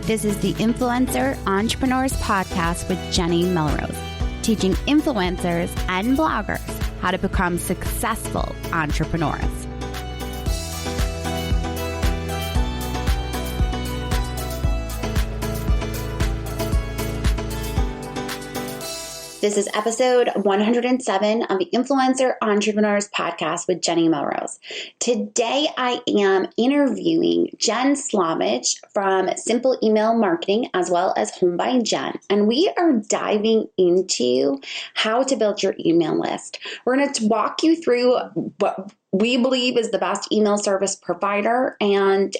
This is the Influencer Entrepreneurs Podcast with Jenny Melrose, teaching influencers and bloggers how to become successful entrepreneurs. This is episode 107 of the Influencer Entrepreneurs Podcast with Jenny Melrose. Today, I am interviewing Jenn Slavich from Simple Email Marketing as well as Home by Jenn. And we are diving into how to build your email list. We're going to walk you through what we believe is the best email service provider and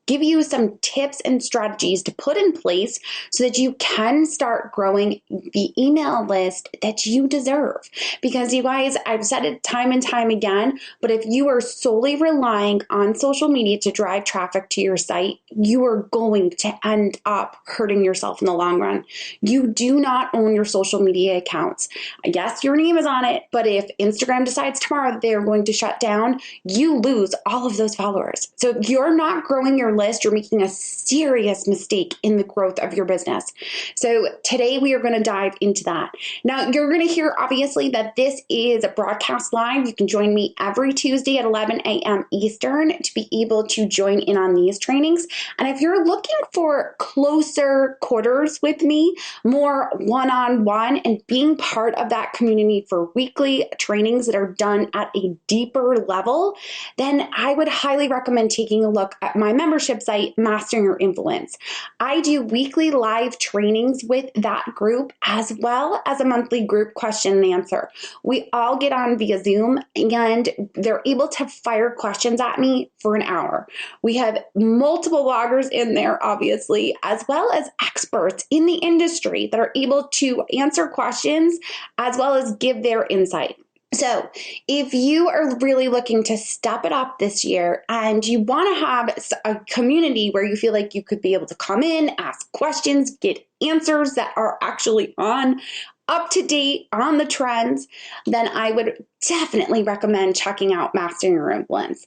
give you some tips and strategies to put in place so that you can start growing the email list that you deserve. Because you guys, I've said it time and time again, but if you are solely relying on social media to drive traffic to your site, you are going to end up hurting yourself in the long run. You do not own your social media accounts. Yes, your name is on it, but if Instagram decides tomorrow that they are going to shut down, you lose all of those followers. So if you're not growing your list, you're making a serious mistake in the growth of your business. So today we are going to dive into that. Now you're going to hear obviously that this is a broadcast live. You can join me every Tuesday at 11 a.m. Eastern to be able to join in on these trainings. And if you're looking for closer quarters with me, more one-on-one and being part of that community for weekly trainings that are done at a deeper level, then I would highly recommend taking a look at my membership site, Mastering Your Influence. I do weekly live trainings with that group as well as a monthly group question and answer. We all get on via Zoom and they're able to fire questions at me for an hour. We have multiple bloggers in there, obviously, as well as experts in the industry that are able to answer questions as well as give their insight. So if you are really looking to step it up this year and you want to have a community where you feel like you could be able to come in, ask questions, get answers that are actually up to date on the trends, then I would definitely recommend checking out Mastering Your Influence.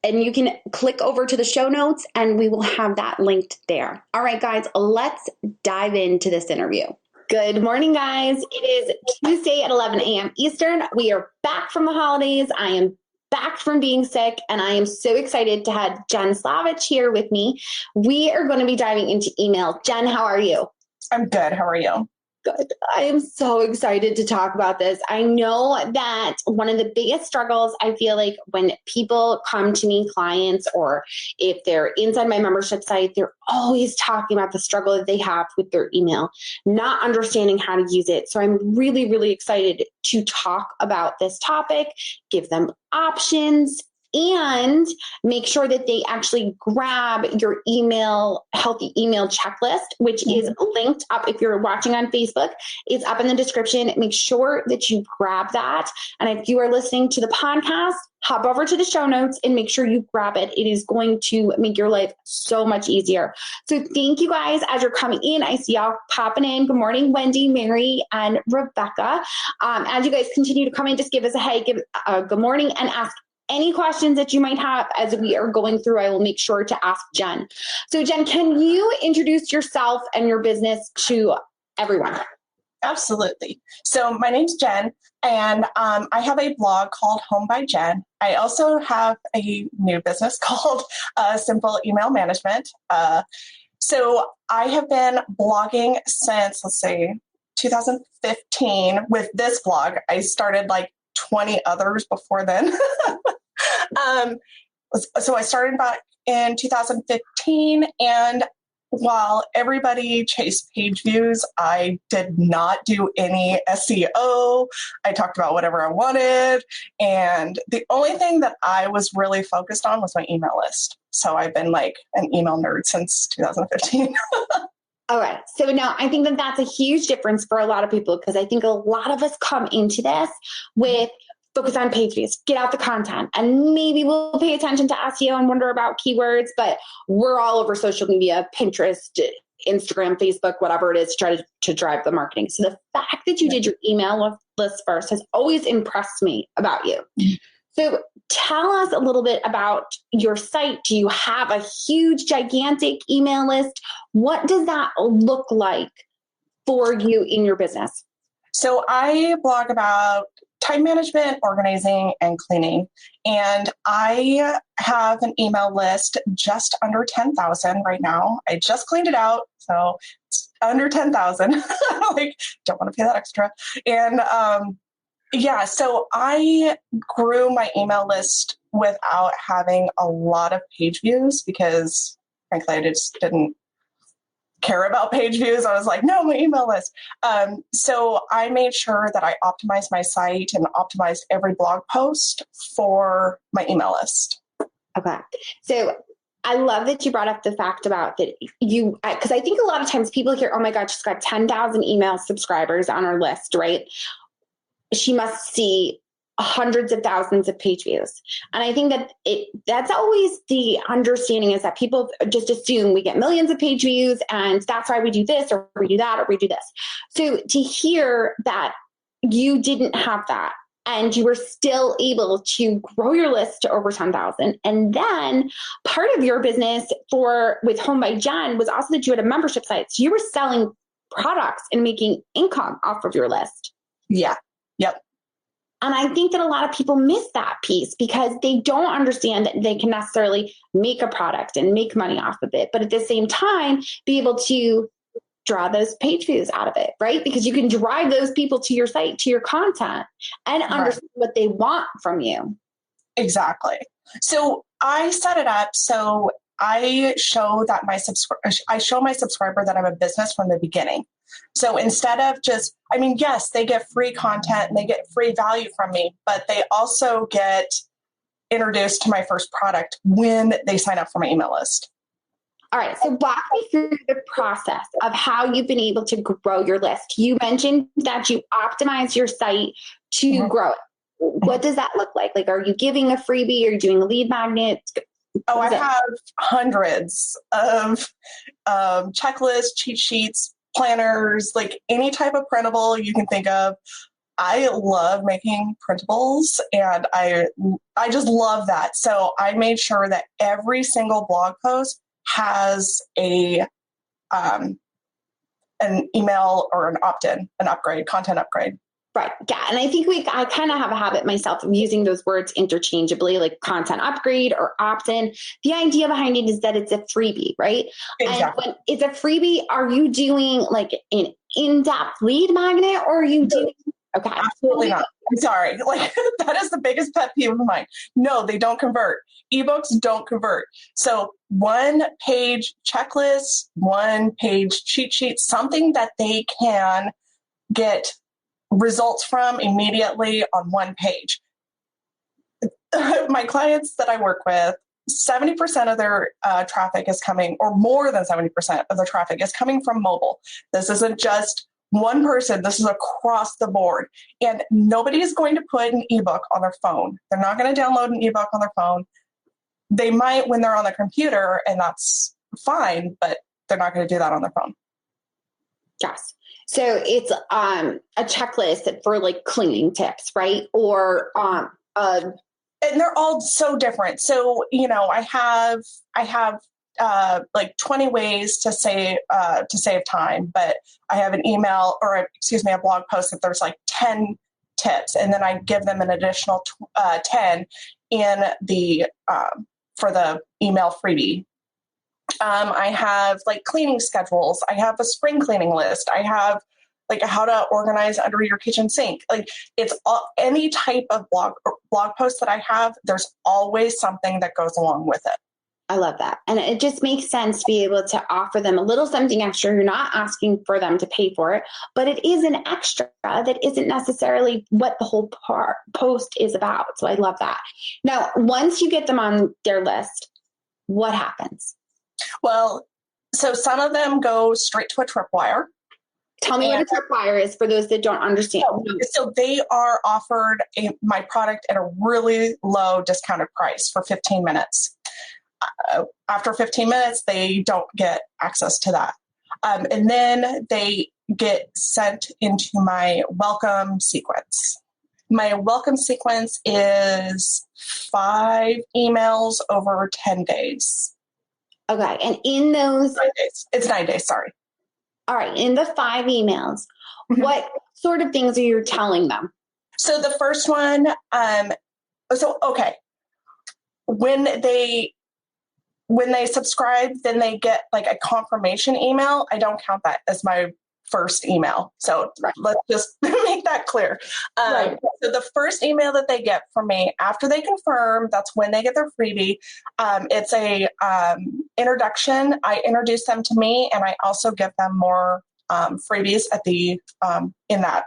And you can click over to the show notes and we will have that linked there. All right, guys, let's dive into this interview. Good morning, guys. It is Tuesday at 11 a.m. Eastern. We are back from the holidays. I am back from being sick, and I am so excited to have Jenn Slavich here with me. We are going to be diving into email. Jenn, how are you? I'm good. How are you? Good. I am so excited to talk about this. I know that one of the biggest struggles I feel like when people come to me, clients, or if they're inside my membership site, they're always talking about the struggle that they have with their email, not understanding how to use it. So I'm really, really excited to talk about this topic, give them options, and make sure that they actually grab your healthy email checklist, which is linked up. If you're watching on Facebook, it's up in the description. Make sure that you grab that. And if you are listening to the podcast, hop over to the show notes and make sure you grab it. It is going to make your life so much easier. So thank you guys as you're coming in. I see y'all popping in. Good morning, Wendy, Mary, and Rebecca. As you guys continue to come in, just give us a hey, give a good morning, and ask any questions that you might have as we are going through. I will make sure to ask Jenn. So Jenn, can you introduce yourself and your business to everyone? Absolutely. So my name's Jenn, and I have a blog called Home by Jenn. I also have a new business called Simple Email Management. So I have been blogging since, 2015 with this blog. I started like 20 others before then. So I started back in 2015, and while everybody chased page views, I did not do any SEO. I talked about whatever I wanted, and the only thing that I was really focused on was my email list. So I've been like an email nerd since 2015. All right. So now I think that that's a huge difference for a lot of people, because I think a lot of us come into this with focus on page views, get out the content, and maybe we'll pay attention to SEO and wonder about keywords, but we're all over social media, Pinterest, Instagram, Facebook, whatever it is, to try to drive the marketing. So the fact that you did your email list first has always impressed me about you. So tell us a little bit about your site. Do you have a huge, gigantic email list? What does that look like for you in your business? So I blog about time management, organizing, and cleaning. And I have an email list just under 10,000 right now. I just cleaned it out. So it's under 10,000. Like, don't want to pay that extra. And so I grew my email list without having a lot of page views because, frankly, I just didn't care about page views. I was like, no, my email list. So I made sure that I optimized my site and optimized every blog post for my email list. Okay. So I love that you brought up the fact about that because I think a lot of times people hear, oh my God, she's got 10,000 email subscribers on her list, right? She must see hundreds of thousands of page views. And I think that that's always the understanding, is that people just assume we get millions of page views and that's why we do this or we do that or we do this. So to hear that you didn't have that and you were still able to grow your list to over 10,000. And then part of your business with Home by Jenn was also that you had a membership site. So you were selling products and making income off of your list. Yeah. Yep. And I think that a lot of people miss that piece because they don't understand that they can necessarily make a product and make money off of it, but at the same time, be able to draw those page views out of it, right? Because you can drive those people to your site, to your content, and understand what they want from you. Exactly. So I set it up so I show that my subscriber that I'm a business from the beginning. So instead of yes, they get free content and they get free value from me, but they also get introduced to my first product when they sign up for my email list. All right. So walk me through the process of how you've been able to grow your list. You mentioned that you optimize your site to grow it. What does that look like? Like, are you giving a freebie? Are you doing a lead magnet? I have hundreds of checklists, cheat sheets, planners, like any type of printable you can think of. I love making printables and I just love that. So I made sure that every single blog post has an email or an opt-in, an upgrade, content upgrade. Right. Yeah. And I think I kind of have a habit myself of using those words interchangeably, like content upgrade or opt-in. The idea behind it is that it's a freebie, right? Exactly. And when it's a freebie, are you doing like an in-depth lead magnet or are you doing... Okay. Absolutely not. I'm sorry. Like that is the biggest pet peeve of mine. No, they don't convert. Ebooks don't convert. So 1-page checklist, 1-page cheat sheet, something that they can get results from immediately on 1 page. My clients that I work with, 70% of their traffic is coming, or more than 70% of the traffic is coming from mobile. This isn't just one person. This is across the board. And nobody is going to put an ebook on their phone. They're not going to download an ebook on their phone. They might when they're on the computer, and that's fine, but they're not going to do that on their phone. Yes. So it's a checklist for like cleaning tips, right? Or and they're all so different. So, I have like 20 ways to save time, but I have an email or a blog post that there's like 10 tips, and then I give them an additional 10 in the for the email freebie. I have like cleaning schedules. I have a spring cleaning list. I have like how to organize under your kitchen sink. Like it's any type of blog post that I have, there's always something that goes along with it. I love that. And it just makes sense to be able to offer them a little something extra. You're not asking for them to pay for it, but it is an extra that isn't necessarily what the whole post is about. So I love that. Now, once you get them on their list, what happens? Well, so some of them go straight to a tripwire. Tell me what a tripwire is for those that don't understand. So they are offered my product at a really low discounted price for 15 minutes. After 15 minutes, they don't get access to that. And then they get sent into my welcome sequence. My welcome sequence is 5 emails over 10 days. Okay. And in those 9 days. It's 9 days, sorry. All right. In the 5 emails, what sort of things are you telling them? So the first one, okay. When they subscribe, then they get like a confirmation email. I don't count that as my first email. So let's just make that clear. Right. So the first email that they get from me after they confirm, that's when they get their freebie. It's a introduction. I introduce them to me, and I also give them more freebies at the in that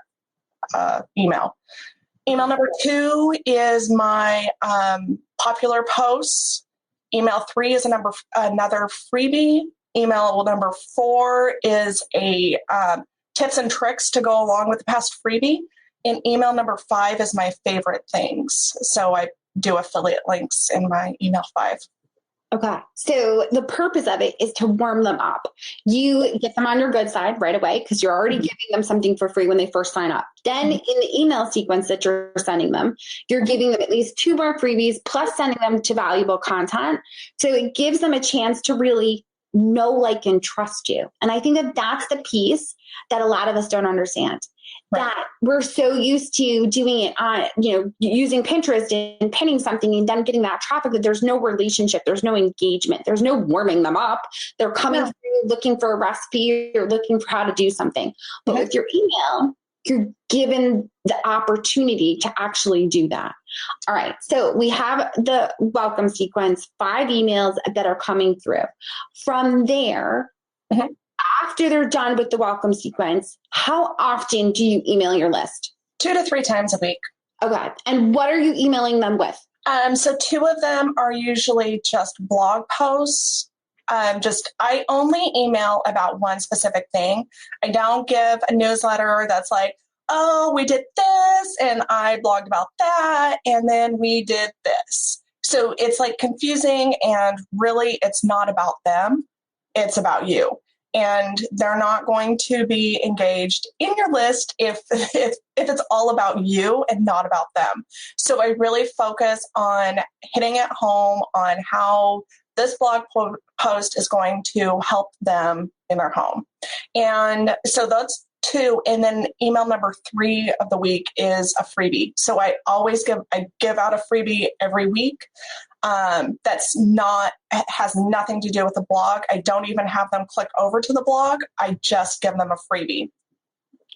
email. Email number 2 is my popular posts. Email 3 is another freebie. Email number 4 is a tips and tricks to go along with the past freebie. And email number 5 is my favorite things. So I do affiliate links in my email 5. Okay. So the purpose of it is to warm them up. You get them on your good side right away because you're already giving them something for free when they first sign up. Then in the email sequence that you're sending them, you're giving them at least 2 more freebies plus sending them to valuable content. So it gives them a chance to really know, like, and trust you. And I think that that's the piece that a lot of us don't understand. Right. That we're so used to doing it on, using Pinterest and pinning something and then getting that traffic that there's no relationship, there's no engagement, there's no warming them up. They're coming through looking for a recipe or looking for how to do something. But with your email, you're given the opportunity to actually do that. All right. So we have the welcome sequence, 5 emails that are coming through. From there, after they're done with the welcome sequence, how often do you email your list? 2 to 3 times a week. Okay. And what are you emailing them with? So 2 of them are usually just blog posts. I only email about one specific thing. I don't give a newsletter that's like, oh, we did this and I blogged about that and then we did this. So it's like confusing, and really it's not about them. It's about you. And they're not going to be engaged in your list if it's all about you and not about them. So I really focus on hitting it home on how this blog post is going to help them in their home. And so that's 2. And then email number 3 of the week is a freebie. So I give out a freebie every week. Has nothing to do with the blog. I don't even have them click over to the blog. I just give them a freebie.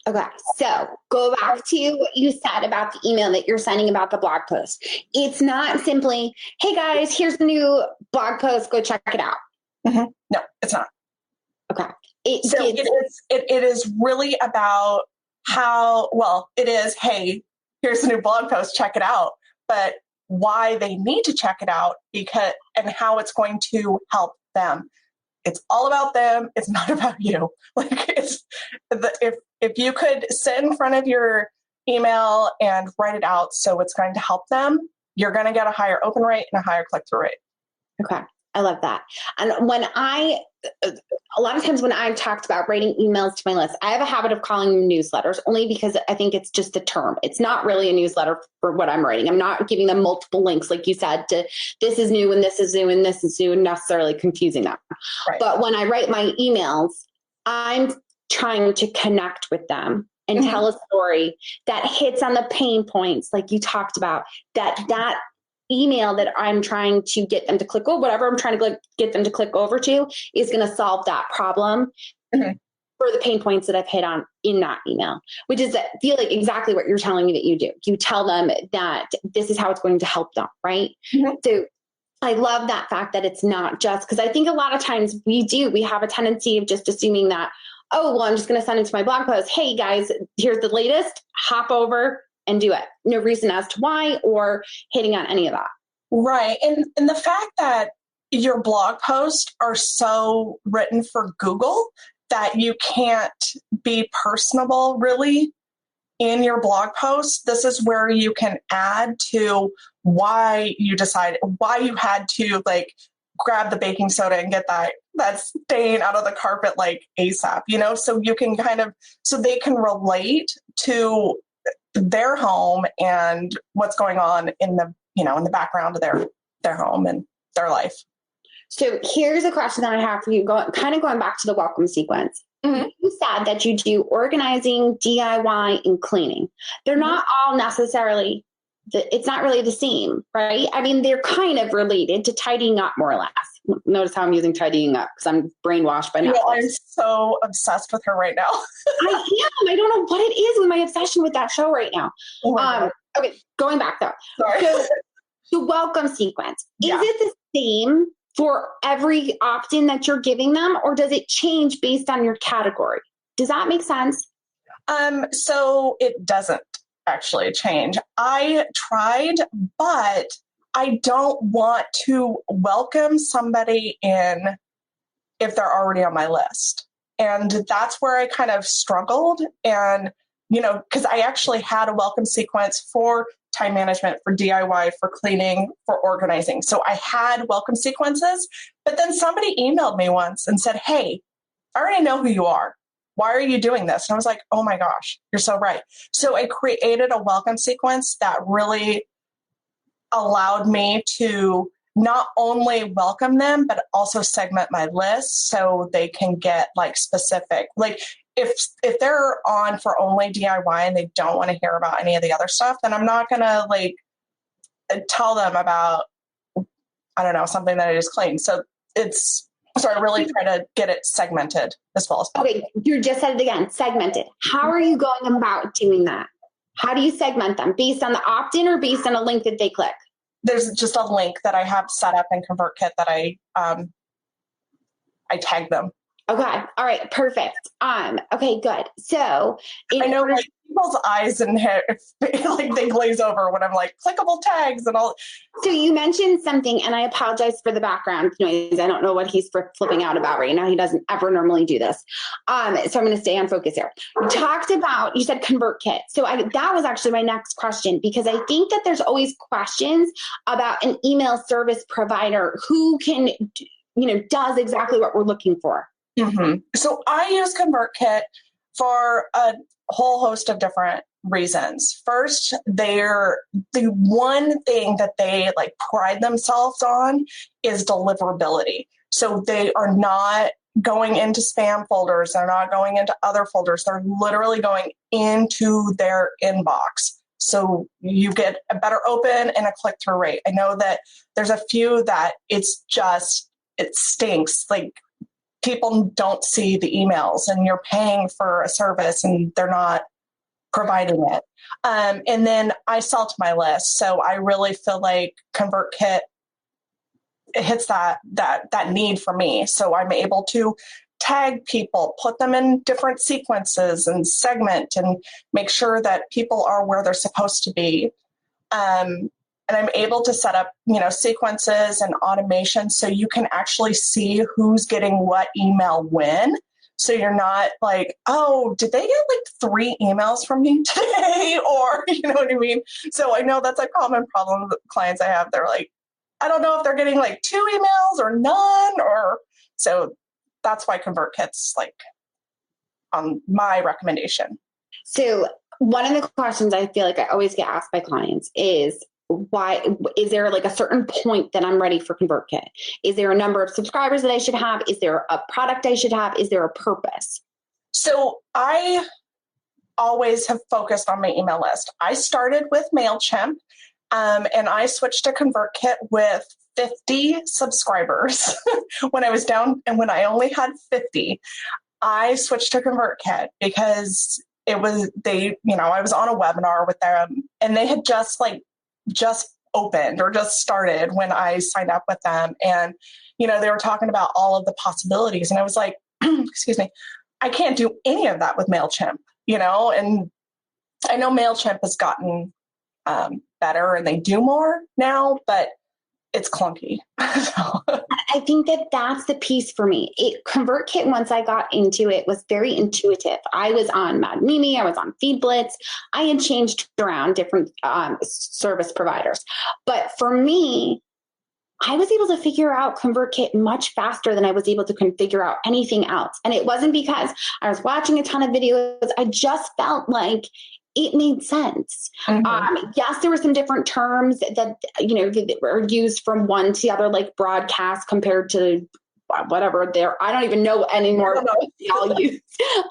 Okay, so go back to what you said about the email that you're sending about the blog post. It's not simply, hey guys, here's the new blog post, go check it out. No, it's not. Okay. It is really about it is, hey, here's the new blog post, check it out. But why they need to check it out and how it's going to help them. It's all about them. It's not about you. If you could sit in front of your email and write it out so it's going to help them, you're going to get a higher open rate and a higher click-through rate. Okay. I love that. And a lot of times when I've talked about writing emails to my list, I have a habit of calling them newsletters only because I think it's just a term. It's not really a newsletter for what I'm writing. I'm not giving them multiple links, like you said, to this is new and this is new and this is new, and necessarily confusing them. Right. But when I write my emails, I'm trying to connect with them and tell a story that hits on the pain points, like you talked about, that email that I'm trying to get them to click over, whatever I'm trying to get them to click over to is going to solve that problem for the pain points that I've hit on in that email, which is I feel like exactly what you're telling me that you do. You tell them that this is how it's going to help them, right? So I love that fact that it's not just, because I think a lot of times we have a tendency of just assuming that, oh, well, I'm just going to send it to my blog post. Hey guys, here's the latest, hop over and do it. No reason as to why or hitting on any of that. Right. And the fact that your blog posts are so written for Google that you can't be personable really in your blog post. This is where you can add to why you had to grab the baking soda and get that stain out of the carpet like ASAP, so you can so they can relate to their home and what's going on in the background of their home and their life. So here's a question that I have for you, going back to the welcome sequence. Mm-hmm. You said that you do organizing, DIY, and cleaning. They're not all necessarily, it's not really the same, right? I mean, they're kind of related to tidying up, more or less. Notice how I'm using tidying up because I'm brainwashed by Netflix. I'm so obsessed with her right now. I am. I don't know what it is with my obsession with that show right now. Okay, going back though. Sorry. So the welcome sequence, is it the same for every opt-in that you're giving them, or does it change based on your category? Does that make sense? So it doesn't actually change. I tried, but I don't want to welcome somebody in if they're already on my list. And that's where I kind of struggled. And, because I actually had a welcome sequence for time management, for DIY, for cleaning, for organizing. So I had welcome sequences, but then somebody emailed me once and said, hey, I already know who you are. Why are you doing this? And I was like, oh my gosh, you're so right. So I created a welcome sequence that really allowed me to not only welcome them, but also segment my list so they can get specific. If they're on for only DIY and they don't want to hear about any of the other stuff, then I'm not going to tell them about, I don't know, something that I just cleaned. So I really try to get it segmented as well as possible. Okay, you just said it again, segmented. How are you going about doing that? How do you segment them? Based on the opt-in or based on a link that they click? There's just a link that I have set up in ConvertKit that I tag them. Okay. All right. Perfect. Okay, good. So I know people's eyes and hair, they glaze over when I'm clickable tags and all. So you mentioned something, and I apologize for the background noise. I don't know what he's flipping out about right now. He doesn't ever normally do this. So I'm going to stay on focus here. You said ConvertKit. So that was actually my next question, because I think that there's always questions about an email service provider who can, does exactly what we're looking for. Mm-hmm. So I use ConvertKit for a whole host of different reasons. First, the one thing that they pride themselves on is deliverability. So they are not going into spam folders. They're not going into other folders. They're literally going into their inbox. So you get a better open and a click-through rate. I know that there's a few that it stinks. People don't see the emails and you're paying for a service and they're not providing it. And then I sell to my list. So I really feel like ConvertKit, it hits that need for me. So I'm able to tag people, put them in different sequences and segment and make sure that people are where they're supposed to be. And I'm able to set up, sequences and automation so you can actually see who's getting what email when. So you're not oh, did they get 3 emails from me today? Or, you know what I mean? So I know that's a common problem with clients I have. They're I don't know if they're getting 2 emails or none, so that's why ConvertKit's on my recommendation. So one of the questions I feel like I always get asked by clients is, why is there a certain point that I'm ready for ConvertKit? Is there a number of subscribers that I should have? Is there a product I should have? Is there a purpose? So I always have focused on my email list. I started with MailChimp, and I switched to ConvertKit with 50 subscribers when I was down, and when I only had 50, I switched to ConvertKit because I was on a webinar with them and they had just opened or just started when I signed up with them. And, they were talking about all of the possibilities. And I was like, excuse me, I can't do any of that with MailChimp, and I know MailChimp has gotten better and they do more now, but it's clunky. I think that that's the piece for me. ConvertKit, once I got into it, was very intuitive. I was on Mad Mimi, I was on FeedBlitz. I had changed around different service providers. But for me, I was able to figure out ConvertKit much faster than I was able to figure out anything else. And it wasn't because I was watching a ton of videos. I just felt like it made sense. Yes, there were some different terms that, that were used from one to the other, like broadcast compared to whatever there. I don't even know anymore what they all use.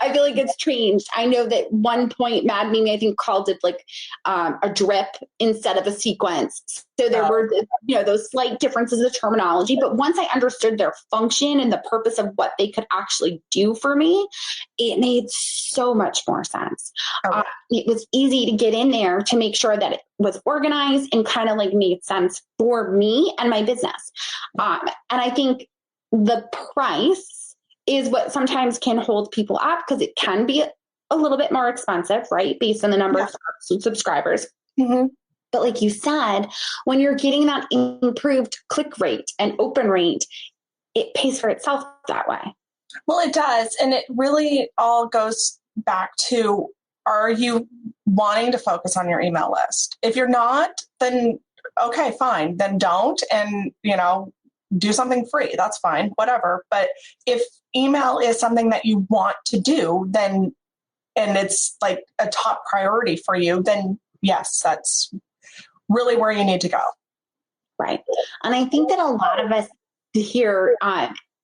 I feel like it's changed. I know that one point Mad Meme, I think, called it like a drip instead of a sequence. So there were, those slight differences of terminology. But once I understood their function and the purpose of what they could actually do for me, it made so much more sense. It was easy to get in there to make sure that it was organized and kind of like made sense for me and my business. And I think the price is what sometimes can hold people up because it can be a little bit more expensive, right? Based on the number of subscribers. But like you said, when you're getting that improved click rate and open rate, it pays for itself that way. Well, it does. And it really all goes back to, are you wanting to focus on your email list? If you're not, then okay, fine. Then don't. And, do something free. That's fine, whatever. But if email is something that you want to do, then, and it's like a top priority for you, then yes, that's really where you need to go. Right. And I think that a lot of us hear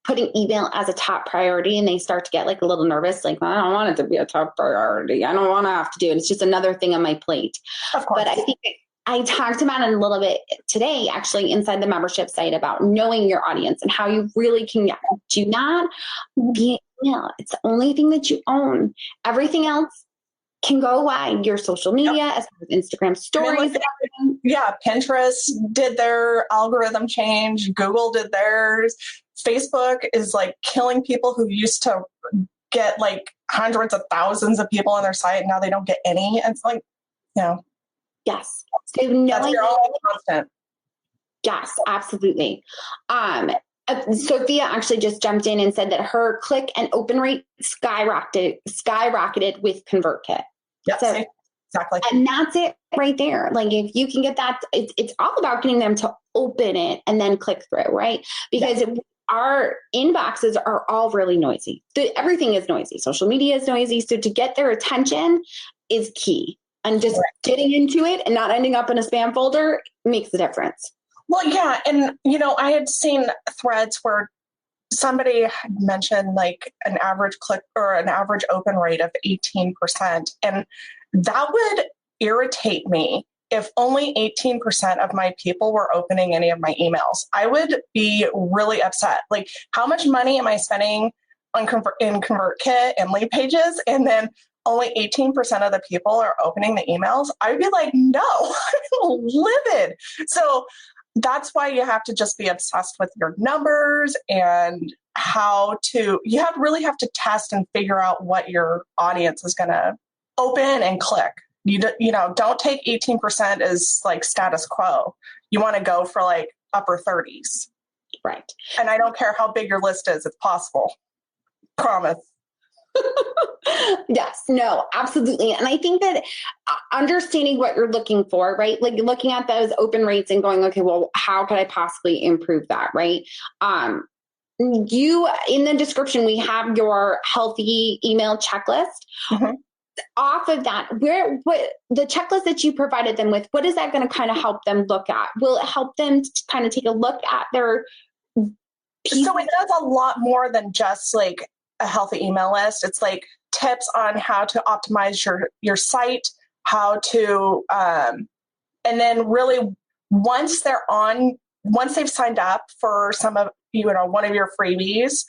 putting email as a top priority and they start to get like a little nervous, like, I don't want it to be a top priority. I don't want to have to do it. It's just another thing on my plate. Of course. But I think I talked about it a little bit today, actually, inside the membership site about knowing your audience and how you really can do not be email. It's the only thing that you own. Everything else can go away. Your social media, as well as Instagram stories. Pinterest did their algorithm change. Google did theirs. Facebook is like killing people who used to get like hundreds of thousands of people on their site. And now they don't get any. It's like, Yes. So knowing constant. Yes, absolutely. Sophia actually just jumped in and said that her click and open rate skyrocketed with ConvertKit. Yep, so, exactly. And that's it right there. Like if you can get that, it's all about getting them to open it and then click through, right? Because our inboxes are all really noisy. Everything is noisy. Social media is noisy. So to get their attention is key. And just getting into it and not ending up in a spam folder makes a difference. Well, yeah. And, I had seen threads where somebody had mentioned like an average click or an average open rate of 18%. And that would irritate me if only 18% of my people were opening any of my emails. I would be really upset. Like, how much money am I spending on in ConvertKit and lead pages? And then only 18% of the people are opening the emails. I would be like, no, I'm livid. So that's why you have to just be obsessed with your numbers and you really have to test and figure out what your audience is going to open and click. Don't take 18% as like status quo. You want to go for like upper 30s. Right. And I don't care how big your list is. It's possible. Promise. Yes, no, absolutely. And I think that understanding what you're looking for, right? Like looking at those open rates and going, okay, well, how could I possibly improve that? Right. You, in the description, we have your healthy email checklist. Mm-hmm. Off of that, what the checklist that you provided them with, what is that going to kind of help them look at? Will it help them to kind of take a look at their pieces? So it does a lot more than just like a healthy email list. It's like tips on how to optimize your site, how to, and then really once they've signed up for one of your freebies,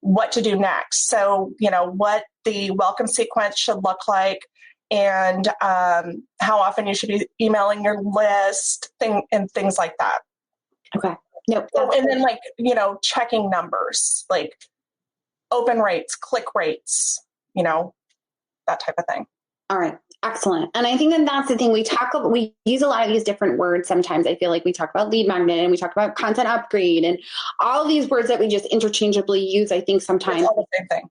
what to do next. So, what the welcome sequence should look like and how often you should be emailing your list and things like that. Okay. Nope. And then checking numbers, like open rates, click rates, that type of thing. All right. Excellent. And I think that that's the thing we use a lot of these different words. Sometimes I feel like we talk about lead magnet and we talk about content upgrade and all of these words that we just interchangeably use. I think sometimes it's all the same thing.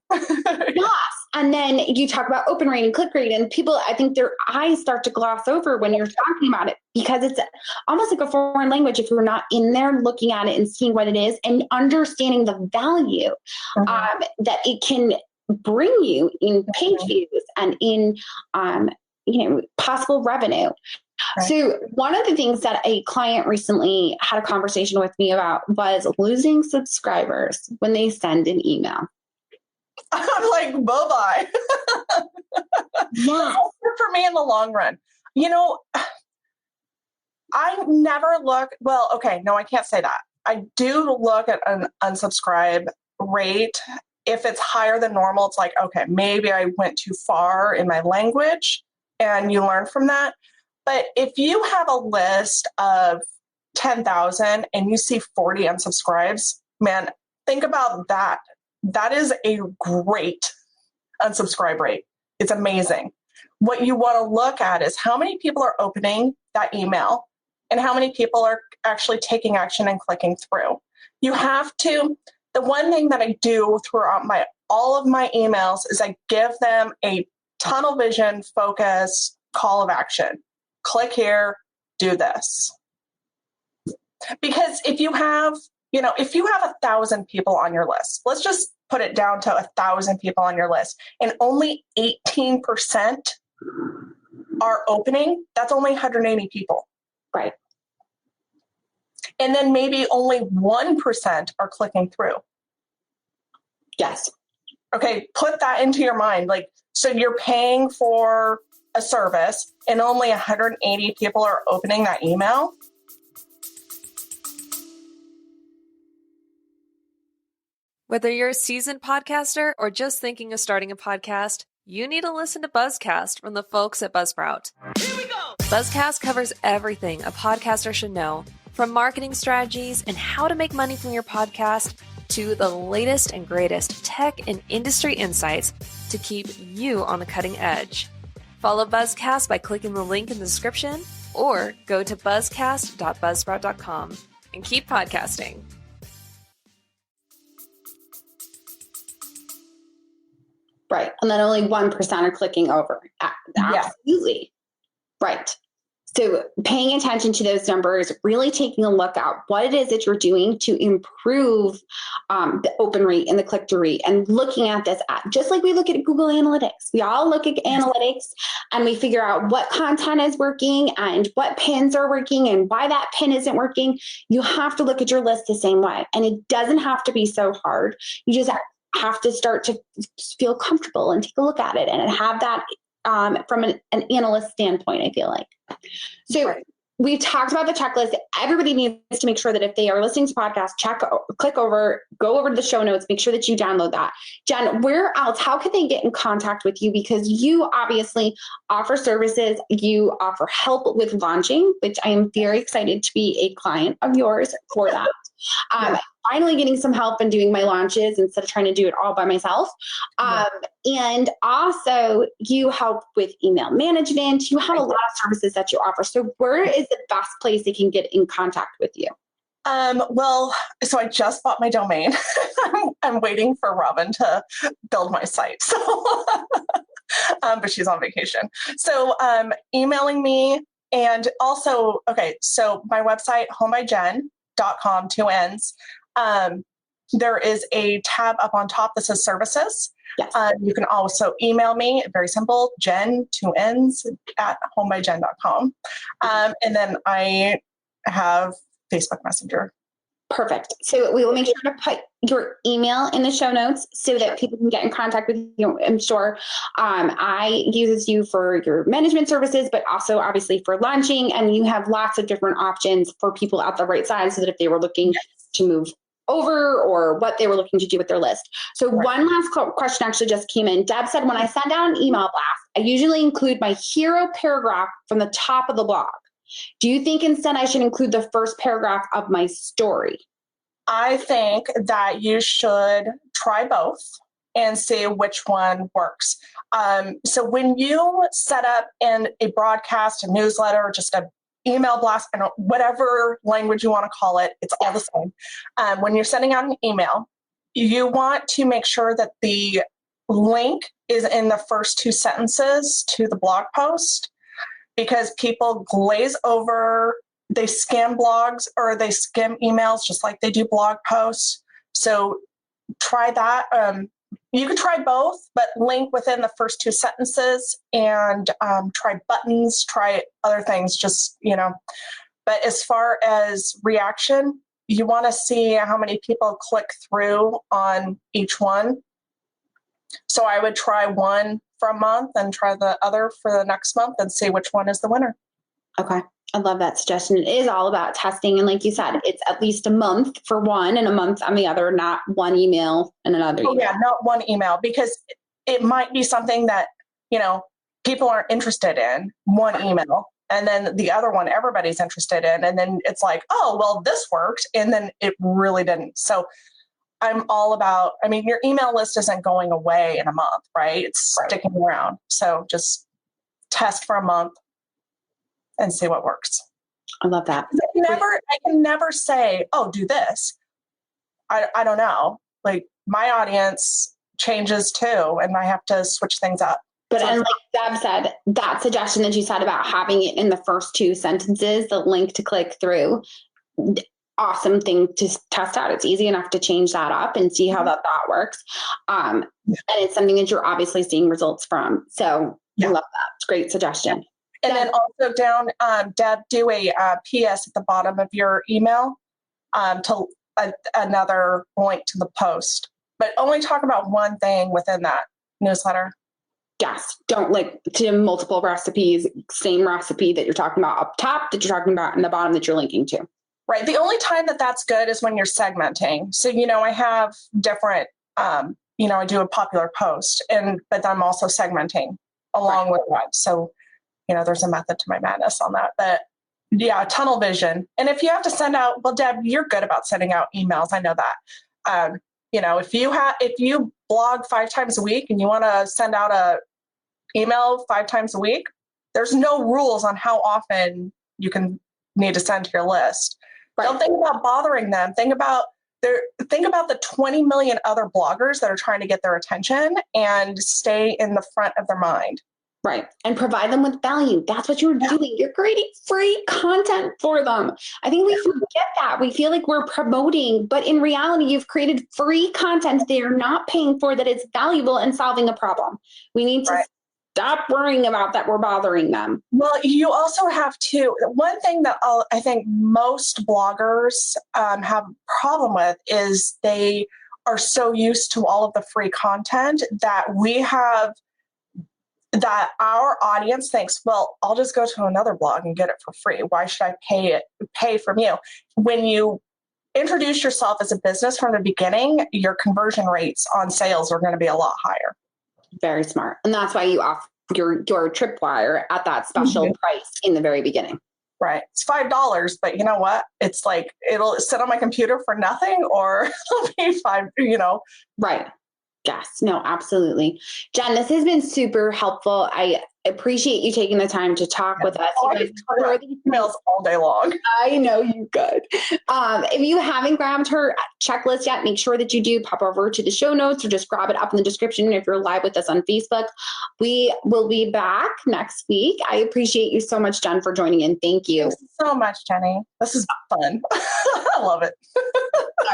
Yes. And then you talk about open rate and click rate, and people, I think their eyes start to gloss over when you're talking about it, because it's almost like a foreign language if you're not in there looking at it and seeing what it is and understanding the value that it can bring you in page views and in possible revenue. Right. So one of the things that a client recently had a conversation with me about was losing subscribers when they send an email. I'm like, bye-bye. Yeah. For me in the long run. I never look, well, okay, no, I can't say that. I do look at an unsubscribe rate. If it's higher than normal, it's like, okay, maybe I went too far in my language, and you learn from that. But if you have a list of 10,000 and you see 40 unsubscribes, man, think about that. That is a great unsubscribe rate. It's amazing. What you want to look at is how many people are opening that email and how many people are actually taking action and clicking through. You have to, the one thing that I do throughout all of my emails is I give them a tunnel vision focus call of action. Click here, do this. Because if you have 1,000 people on your list, let's just put it down to 1,000 people on your list, and only 18% are opening, that's only 180 people. Right. And then maybe only 1% are clicking through. Yes. Okay, put that into your mind. So you're paying for a service and only 180 people are opening that email. Whether you're a seasoned podcaster or just thinking of starting a podcast, you need to listen to Buzzcast from the folks at Buzzsprout. Here we go! Buzzcast covers everything a podcaster should know, from marketing strategies and how to make money from your podcast to the latest and greatest tech and industry insights to keep you on the cutting edge. Follow Buzzcast by clicking the link in the description or go to buzzcast.buzzsprout.com and keep podcasting. Right. And then only 1% are clicking over. Absolutely. Yeah. Right. So paying attention to those numbers, really taking a look at what it is that you're doing to improve the open rate and the click-through rate, and looking at this just like we look at Google Analytics. We all look at analytics and we figure out what content is working and what pins are working and why that pin isn't working. You have to look at your list the same way. And it doesn't have to be so hard. You just have to start to feel comfortable and take a look at it and have that from an analyst standpoint, I feel like. So we've talked about the checklist. Everybody needs to make sure that if they are listening to podcasts, go over to the show notes, make sure that you download that. Jenn, where else, how can they get in contact with you? Because you obviously offer services, you offer help with launching, which I am very excited to be a client of yours for that. Finally getting some help in doing my launches instead of trying to do it all by myself. And also you help with email management. You have a lot of services that you offer. So where is the best place they can get in contact with you? So I just bought my domain. I'm waiting for Robin to build my site. So, but she's on vacation. So emailing me, and also, so my website, homebyjen.com, 2 N's. There is a tab up on top that says services. Yes. You can also email me, very simple, Jenn, 2 N's, at homebyjen.com. And then I have Facebook Messenger. Perfect. So we will make sure to put your email in the show notes so that people can get in contact with you. I'm sure I use you for your management services, but also obviously for launching, and you have lots of different options for people at the right size so that if they were looking to move over or what they were looking to do with their list. So one last question actually just came in. Deb said, when I send out an email blast, I usually include my hero paragraph from the top of the blog. Do you think instead I should include the first paragraph of my story? I think that you should try both and see which one works. So when you set up in a broadcast, a newsletter, just a email blast, whatever language you want to call it, it's all the same. When you're sending out an email, you want to make sure that the link is in the first 2 sentences to the blog post, because people glaze over, they skim blogs or they skim emails just like they do blog posts. So try that. You could try both, but link within the first 2 sentences, and try buttons, try other things, just, But as far as reaction, you want to see how many people click through on each one. So I would try one for a month and try the other for the next month and see which one is the winner. Okay. I love that suggestion. It is all about testing. And like you said, it's at least a month for one and a month on the other, not one email and another email. Yeah, not one email, because it might be something that, people aren't interested in, one email. And then the other one, everybody's interested in. And then it's like, oh, well, this worked. And then it really didn't. So I'm all about, your email list isn't going away in a month, right? It's sticking around. So just test for a month and see what works. I love that. I can never say, oh, do this. I don't know. Like, my audience changes too, and I have to switch things up. But and like Deb said, that suggestion that you said about having it in the first 2 sentences, the link to click through, awesome thing to test out. It's easy enough to change that up and see how that works. And it's something that you're obviously seeing results from. So I love that. It's a great suggestion. And then also down, Deb, do a PS at the bottom of your email to another link to the post, but only talk about one thing within that newsletter. Yes. Don't to multiple recipes, same recipe that you're talking about up top that you're talking about in the bottom that you're linking to. Right. The only time that's good is when you're segmenting. So, I have different, I do a popular post, but I'm also segmenting along with one. So, there's a method to my madness on that. But yeah, tunnel vision. And if you have to send out, well, Deb, you're good about sending out emails. I know that. If you blog 5 times a week and you want to send out a email 5 times a week, there's no rules on how often you can need to send to your list. Right. Don't think about bothering them. Think about the 20 million other bloggers that are trying to get their attention and stay in the front of their mind. Right. And provide them with value. That's what you're doing. You're creating free content for them. I think we forget that. We feel like we're promoting, but in reality, you've created free content they're not paying for that is valuable and solving a problem. We need to stop worrying about that we're bothering them. Well, you also have to, one thing that I think most bloggers have a problem with is they are so used to all of the free content that our audience thinks, well, I'll just go to another blog and get it for free. Why should I pay from you? When you introduce yourself as a business from the beginning, your conversion rates on sales are going to be a lot higher. Very smart. And that's why you offer your tripwire at that special price in the very beginning. Right. It's $5, but you know what? It's like, it'll sit on my computer for nothing, or it'll be $5, Right. Yes. No, absolutely. Jenn, this has been super helpful. I appreciate you taking the time to talk with us. Emails all day long. I know you could. If you haven't grabbed her checklist yet, make sure that you do pop over to the show notes or just grab it up in the description if you're live with us on Facebook. We will be back next week. I appreciate you so much, Jenn, for joining in. Thank you. Thanks so much, Jenny. This is fun. I love it.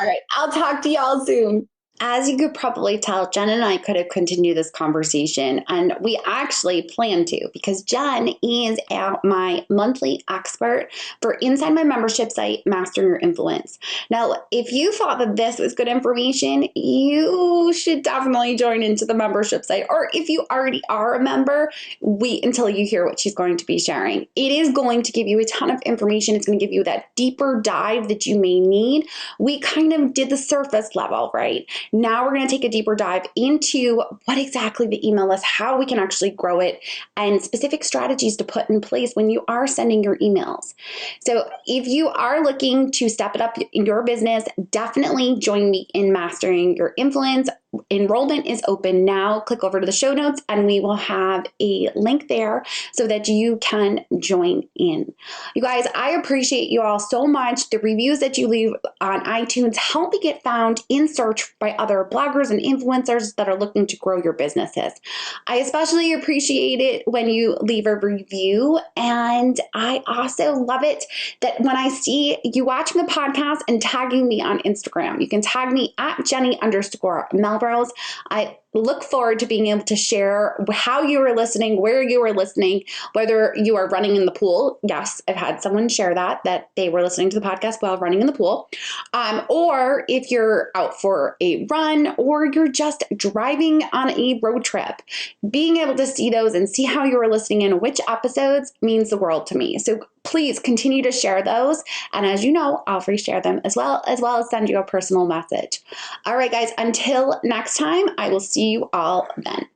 All right. I'll talk to y'all soon. As you could probably tell, Jenn and I could have continued this conversation, and we actually plan to, because Jenn is my monthly expert for inside my membership site, Mastering Your Influence. Now, if you thought that this was good information, you should definitely join into the membership site. Or if you already are a member, wait until you hear what she's going to be sharing. It is going to give you a ton of information. It's going to give you that deeper dive that you may need. We kind of did the surface level, right? Now we're going to take a deeper dive into what exactly the email is, how we can actually grow it, and specific strategies to put in place when you are sending your emails. So if you are looking to step it up in your business, definitely join me in Mastering Your Influence. enrollment is open now. Click over to the show notes and we will have a link there so that you can join in. You guys, I appreciate you all so much. The reviews that you leave on iTunes help me get found in search by other bloggers and influencers that are looking to grow your businesses. I especially appreciate it when you leave a review, and I also love it that when I see you watching the podcast and tagging me on Instagram. You can tag me at Jenny_Melrose. I look forward to being able to share how you were listening, where you were listening, whether you are running in the pool. Yes, I've had someone share that they were listening to the podcast while running in the pool. Or if you're out for a run or you're just driving on a road trip, being able to see those and see how you were listening in which episodes means the world to me. So please continue to share those. And as you know, I'll reshare them as well as send you a personal message. All right, guys, until next time, I will see you all then.